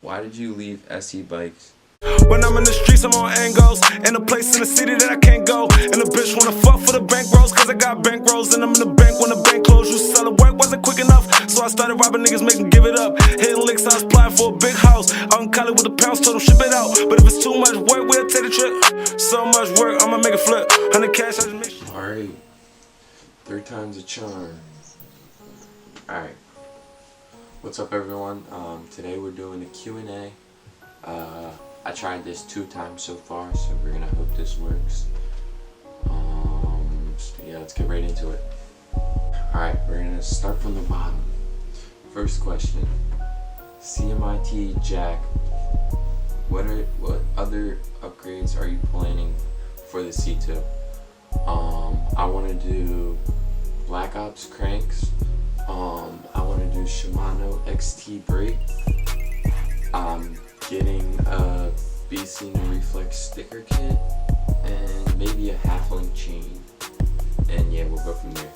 Why did you leave SE Bikes? When I'm in the streets, I'm on angles. In a place in the city that I can't go. And the bitch wanna fuck for the bank rolls, cause I got bank rolls. And I'm in the bank when the bank closed. You sell the work wasn't quick enough, so I started robbing niggas, make them give it up. Hitting licks, I was applying for a big house out in Cali with the pounds, told them ship it out. But if it's too much work, we'll take the trip. So much work, I'ma make it flip. 100 cash, I just make sure. Alright, third time's a charm. Alright, what's up everyone? Today we're doing a Q&A. I tried this 2 times so far, so we're gonna hope this works. So yeah, let's get right into it. Alright, we're gonna start from the bottom. First question. CMIT Jack, what other upgrades are you planning for the C2? I wanna do Black Ops cranks. I wanna do Shimano XT brake. Getting a BC and Reflex sticker kit, and maybe a half-link chain, and yeah, we'll go from there.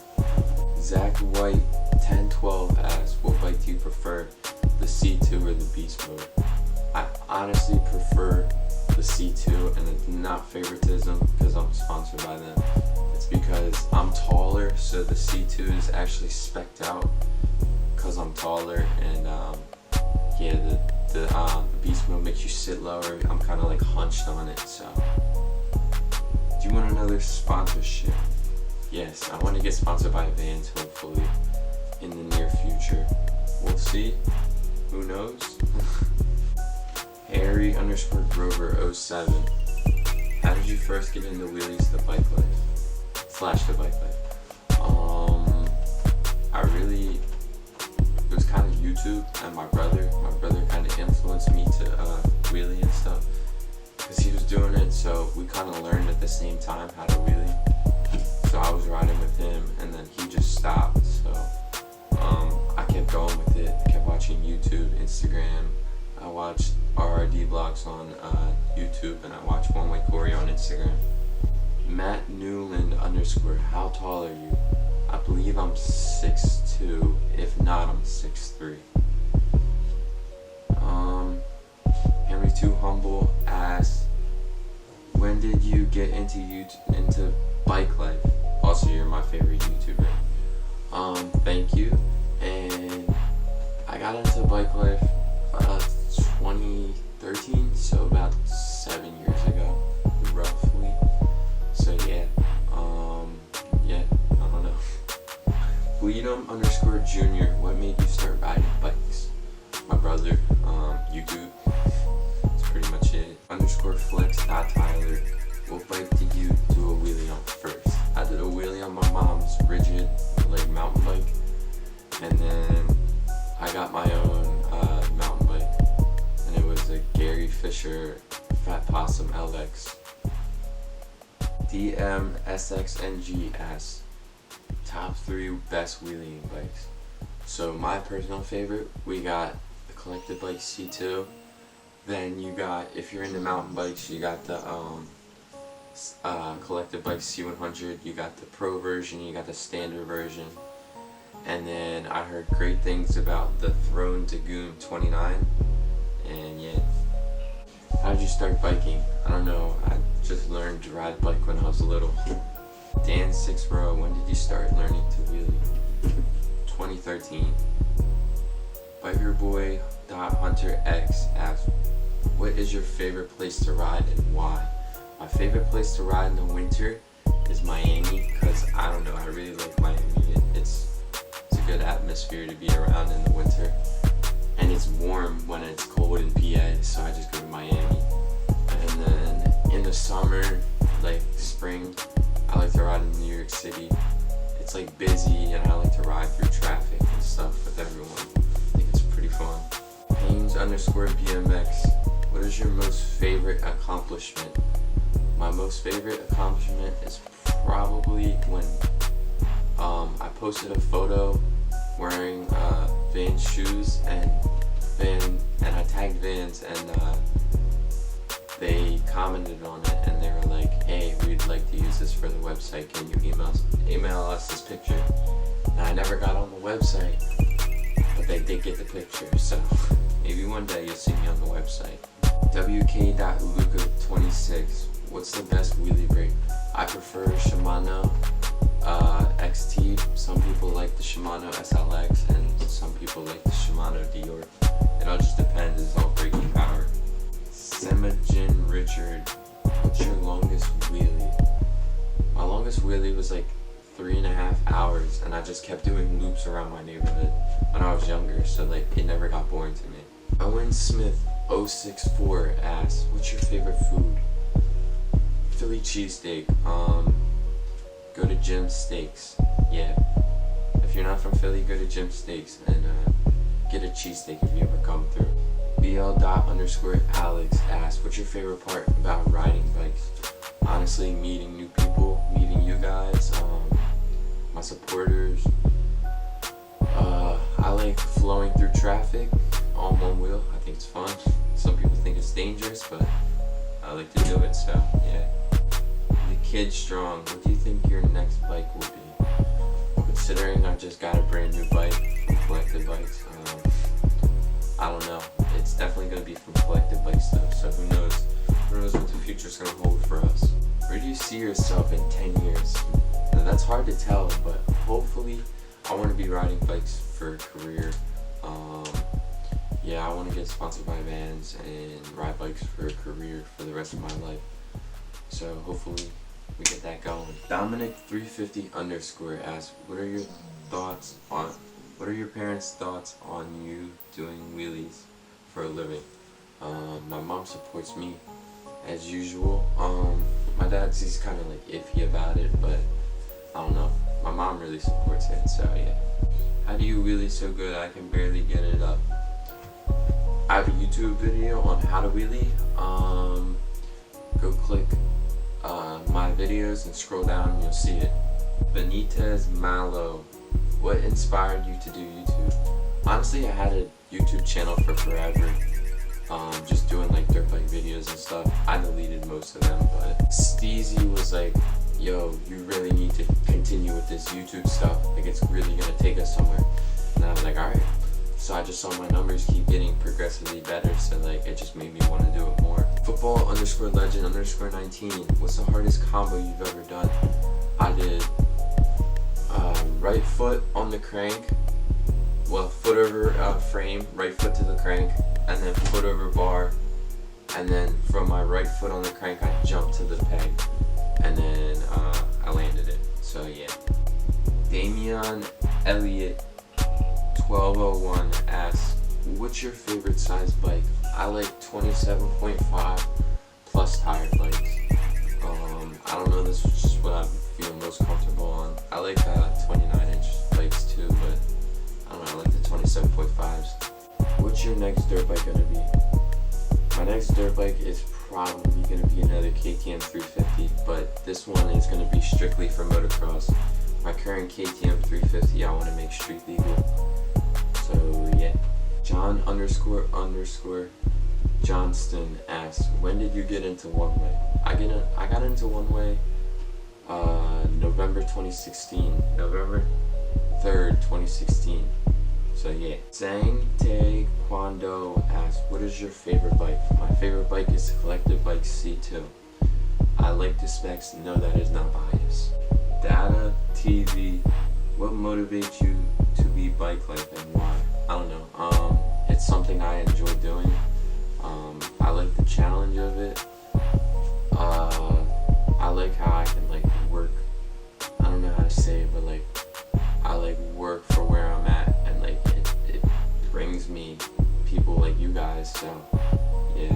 Zach White 1012 asks, what bike do you prefer, the C2 or the Beast Mode? I honestly prefer the C2, and it's not favoritism because I'm sponsored by them. It's because I'm taller, so the C2 is actually spec'd out because I'm taller, and yeah, the Beast Mode makes you sit lower. I'm kind of like hunched on it. So, do you want another sponsorship? Yes, I want to get sponsored by Vans hopefully in the near future. We'll see. Who knows? Harry_Grover07. How did you first get into wheelies, the bike life? / the bike life? It was kind of YouTube and my brother kind of influenced me to wheelie and stuff because he was doing it, so we kind of learned at the same time how to wheelie. So I was riding with him and then he just stopped, so I kept going with it. I kept watching YouTube, Instagram. I watched RRD vlogs on YouTube, and I watched One Way Corey on Instagram. Matt Newland _, how tall are you? I believe I'm 6'2", if not I'm 6'3". Henry Too Humble asks, when did you get into bike life? Also, you're my favorite YouTuber. Thank you. And I got into bike life 2013, so about 7 years ago, roughly. So yeah, I don't know. Bleedum _Junior, what made you start riding bikes? My brother, YouTube. That's pretty much it. _Flex.Tyler, what bike did you do a wheelie on first? I did a wheelie on my mom's rigid leg mountain bike, and then I got my own mountain bike, and it was a Gary Fisher Fat Possum LX. DMSXNG asks, top 3 best wheeling bikes. So my personal favorite, we got the Collected Bike C2. Then you got, if you're into mountain bikes, you got the Collected Bike C100. You got the Pro version, you got the standard version. And then I heard great things about the Throne Dagoon 29. And yeah. How did you start biking? I don't know, I just learned to ride bike when I was little. Dan 6 Row, when did you start learning to wheelie? 2013. Bikerboy.HunterX asks, what is your favorite place to ride and why? My favorite place to ride in the winter is Miami, because I don't know, I really like Miami. It's a good atmosphere to be around in the winter. And it's warm when it's cold in PA, so I just go to Miami. And then in the summer, like spring, I like to ride in New York City. It's like busy, and I like to ride through traffic and stuff with everyone. I think it's pretty fun. Haynes_BMX, what is your most favorite accomplishment? My most favorite accomplishment is probably when I posted a photo wearing Vans shoes, and I tagged Vans, and they commented on it, and they were like, hey, we'd like to use this for the website, can you email us this picture? And I never got on the website, but they did get the picture, so Maybe one day you'll see me on the website. WK.Luca26. What's the best wheelie brake? I prefer Shimano XT. Some people like the Shimano SLX and some people like the Shimano Dior. It all just depends. It's all braking power. Semajin Richard. What's your longest wheelie? My longest wheelie was like 3.5 hours, and I just kept doing loops around my neighborhood when I was younger, so like it never got boring to me. Owen Smith 064 asks, what's your favorite food? Philly cheesesteak. Go to Jim Steaks. Yeah. If you're not from Philly, go to Jim Steaks and get a cheesesteak if you ever come through. BL._Alex asks, what's your favorite part about riding bikes? Honestly, meeting new people, meeting you guys, my supporters. I like flowing through traffic on one wheel. I think it's fun. Some people think it's dangerous, but I like to do it, so yeah. The Kid Strong, what do you think your next bike will be? Considering I just got a brand new bike from Collected Bikes, I don't know. It's definitely going to be from Collected Bikes though, so who knows? Who knows what the future's going to hold for us? Where do you see yourself in 10 years? Now, that's hard to tell, but hopefully I want to be riding bikes for a career. Yeah, I want to get sponsored by Vans and ride bikes for a career for the rest of my life. So hopefully we get that going. Dominic350_ asks, what are your parents' thoughts on you doing wheelies for a living? My mom supports me as usual. My dad's, he's kind of like iffy about it, but I don't know. My mom really supports it, so yeah. How do you wheelie so good I can barely get it up? I have a YouTube video on how to wheelie. Go click my videos and scroll down and you'll see it. Benitez Malo, what inspired you to do YouTube? Honestly, I had a YouTube channel for forever. Just doing like dirt bike videos and stuff. I deleted most of them, but Steezy was like, yo, you really need to continue with this YouTube stuff. Like, it's really gonna take us somewhere. And I was like, alright. So I just saw my numbers keep getting progressively better, so like it just made me want to do it more. Football_legend_19. What's the hardest combo you've ever done? I did right foot on the crank, well, foot over frame, right foot to the crank, and then foot over bar, and then from my right foot on the crank I jumped to the peg, and then I landed it. So yeah. Damian Elliott 1201 asks, what's your favorite size bike? I like 27.5 plus tire bikes. I don't know, this is just what I feel most comfortable on. I like 29-inch bikes too, but I don't know, I like the 27.5s. What's your next dirt bike gonna be? My next dirt bike is probably gonna be another KTM 350, but this one is gonna be strictly for motocross. My current KTM 350 I want to make street legal. So yeah. John__ Johnston asks, when did you get into one way? I got into one way November 2016. November 3rd, 2016. So yeah. Zhang Tae Kwando asks, what is your favorite bike? My favorite bike is Collected Bike C2. I like the specs, no, that is not biased. Data TV, what motivates you to be bike life and why? I don't know. It's something I enjoy doing. I like the challenge of it. I like how I can like work. I don't know how to say it, but like I like work for where I'm at, and like it brings me people like you guys. So yeah.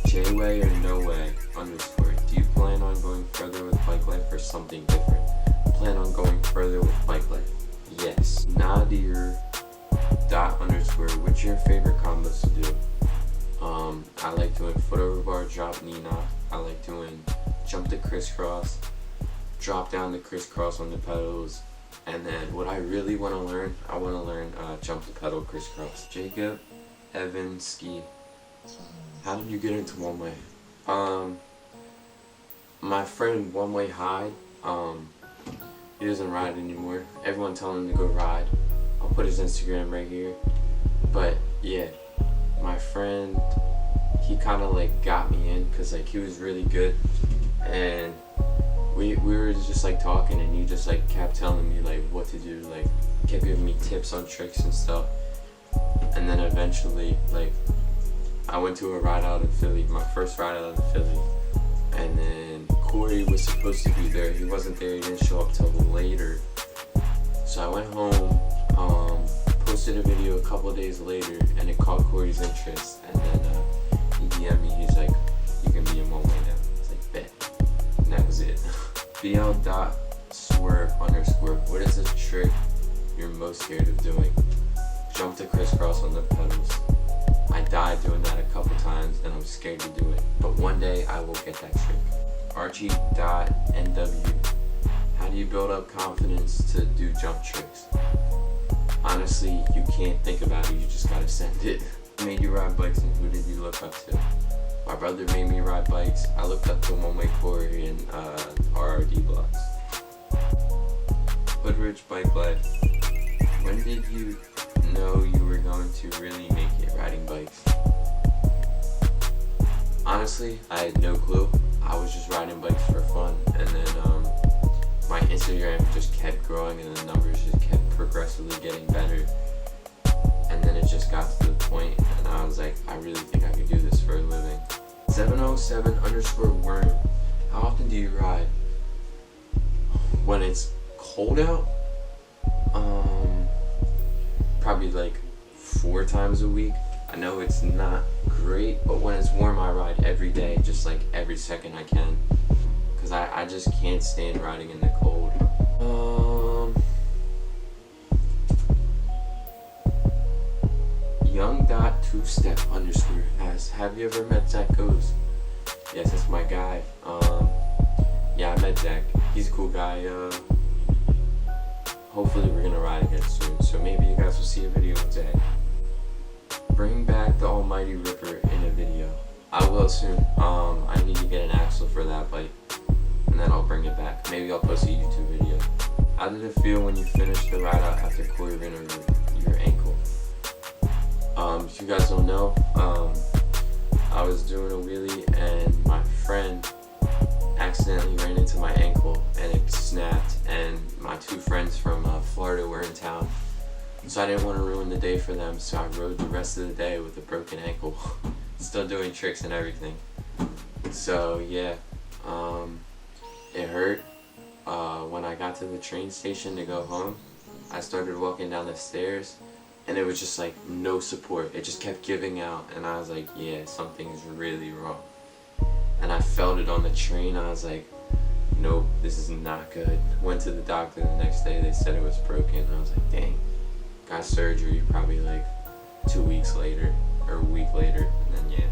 J-Way or no way _. Do you plan on going further with bike life or something different? I plan on going further with bike life. Yes. Nadir _. What's your favorite combos to do? I like doing foot over bar, drop knee knock. I like doing jump to crisscross, drop down the crisscross on the pedals, and then what I really want to learn, I want to learn jump to pedal crisscross. Jacob Evanski, how did you get into one way? My friend One Way High, he doesn't ride anymore. Everyone telling him to go ride. I'll put his Instagram right here. But yeah, my friend, he kind of like got me in because like he was really good, and we were just like talking, and he just like kept telling me like what to do, like kept giving me tips on tricks and stuff. And then eventually, like, I went to a ride out in Philly, my first ride out in Philly, and then Corey was supposed to be there. He wasn't there, he didn't show up till later. So I went home, posted a video a couple of days later, and it caught Corey's interest. And then he DM'd me, he's like, you can be in one way now. I was like, bet. And that was it. BL.swerve_, what is a trick you're most scared of doing? Jump to crisscross on the pedals. I died doing that a couple times and I'm scared to do it, but one day I will get that trick. Archie.nw, how do you build up confidence to do jump tricks? Honestly, you can't think about it, you just gotta send it. Who made you ride bikes and who did you look up to? My brother made me ride bikes. I looked up to One Way Corey and RRD Blocks. Hoodrich Bike Life, when did you know you were going to really make it riding bikes? Honestly, I had no clue. I was just riding bikes for fun, and then my Instagram just kept growing and the numbers just kept progressively getting better, and then it just got to the point and I was like, I really think I could do this for a living. 707_worm, how often do you ride? When it's cold out, probably like 4 times a week. I know it's not great, but when it's warm I ride every day, just like every second I can, because I just can't stand riding in the cold. Young.2step_ asks, have you ever met Zach Goes? Yes, that's my guy. Yeah, I met Zach. He's a cool guy. Hopefully we're gonna ride again soon, so maybe you guys will see a video of Zach. Bring back the Almighty Ripper in a video. I will soon. I need to get an axle for that bike, and then I'll bring it back. Maybe I'll post a YouTube video. How did it feel when you finished the ride out after Corey ran over your ankle? If you guys don't know, I was doing a wheelie and my friend accidentally ran into my ankle and it snapped, and my 2 friends from Florida were in town, so I didn't want to ruin the day for them, so I rode the rest of the day with a broken ankle. Still doing tricks and everything. So yeah, it hurt. When I got to the train station to go home, I started walking down the stairs and it was just like no support. It just kept giving out, and I was like, yeah, something's really wrong. And I felt it on the train. I was like, nope, this is not good. Went to the doctor the next day, they said it was broken. I was like, dang. Got surgery probably like 2 weeks later, or a week later, and then yeah.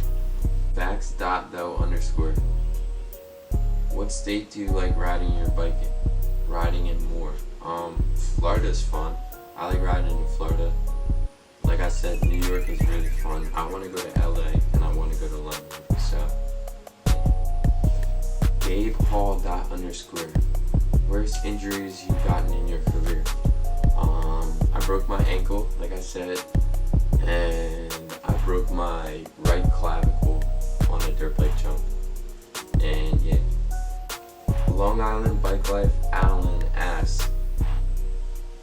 Facts.though_, what state do you like riding your bike in? Riding in more? Florida's fun. I like riding in Florida. Like I said, New York is really fun. I want to go to LA and I want to go to London, so. GabeHall._, worst injuries you've gotten in your career? I broke my ankle, like I said, and I broke my right clavicle on a dirt bike jump, and yeah. Long Island Bike Life Alan asks,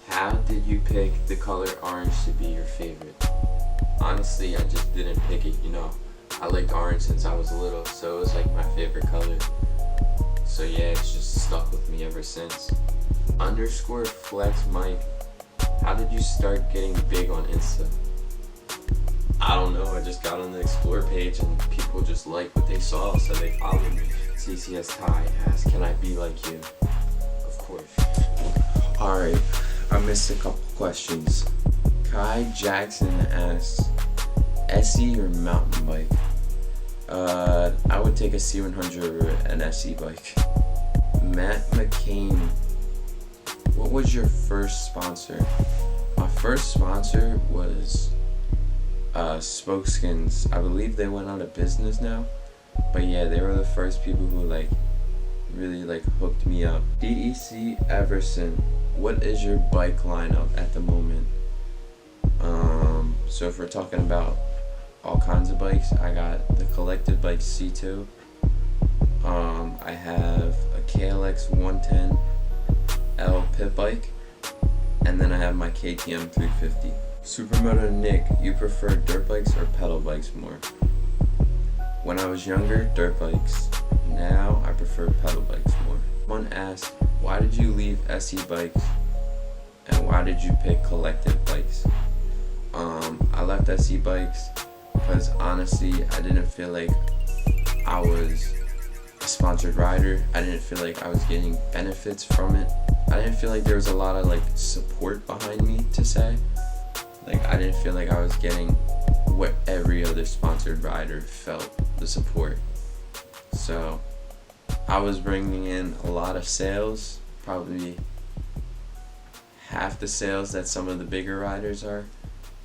how did you pick the color orange to be your favorite? Honestly, I just didn't pick it, you know. I liked orange since I was little, so it was like my favorite color. So yeah, it's just stuck with me ever since. _Flex Mike, how did you start getting big on Insta? I don't know, I just got on the Explore page and people just liked what they saw, so they followed me. CCS Ty asks, can I be like you? Of course. Alright, I missed a couple questions. Kai Jackson asks, SE or mountain bike? I would take a C100 or an SE bike. Matt McCain, what was your first sponsor? My first sponsor was Smokeskins. I believe they went out of business now, but yeah, they were the first people who like really like hooked me up. DEC Everson, what is your bike lineup at the moment? So if we're talking about all kinds of bikes, I got the Collective Bike C2. I have a KLX 110L pit bike, and then I have my KTM 350. Supermoto Nick, you prefer dirt bikes or pedal bikes more? When I was younger, dirt bikes. Now I prefer pedal bikes more. Someone asked, why did you leave SE bikes and why did you pick Collective bikes? I left SE bikes because honestly I didn't feel like I was a sponsored rider. I didn't feel like I was getting benefits from it. I didn't feel like there was a lot of like support behind me to say. Like I didn't feel like I was getting what every other sponsored rider felt, the support. So I was bringing in a lot of sales, probably half the sales that some of the bigger riders are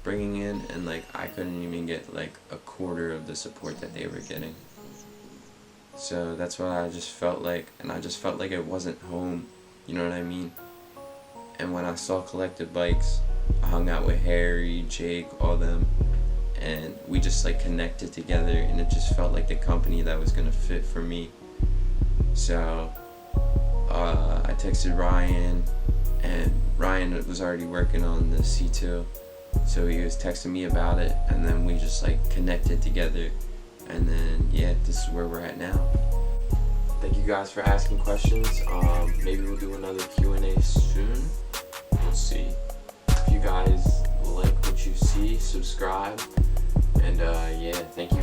bringing in, and like I couldn't even get like a quarter of the support that they were getting. So that's what I just felt like, and I just felt like it wasn't home, you know what I mean? And when I saw Collective Bikes, I hung out with Harry, Jake, all them, and we just like connected together, and it just felt like the company that was gonna fit for me. So I texted Ryan, and Ryan was already working on the C2, so he was texting me about it, and then we just like connected together, and then yeah, this is where we're at now. Thank you guys for asking questions. Maybe we'll do another Q&A soon. We'll see. If you guys like what you see, subscribe, and yeah, thank you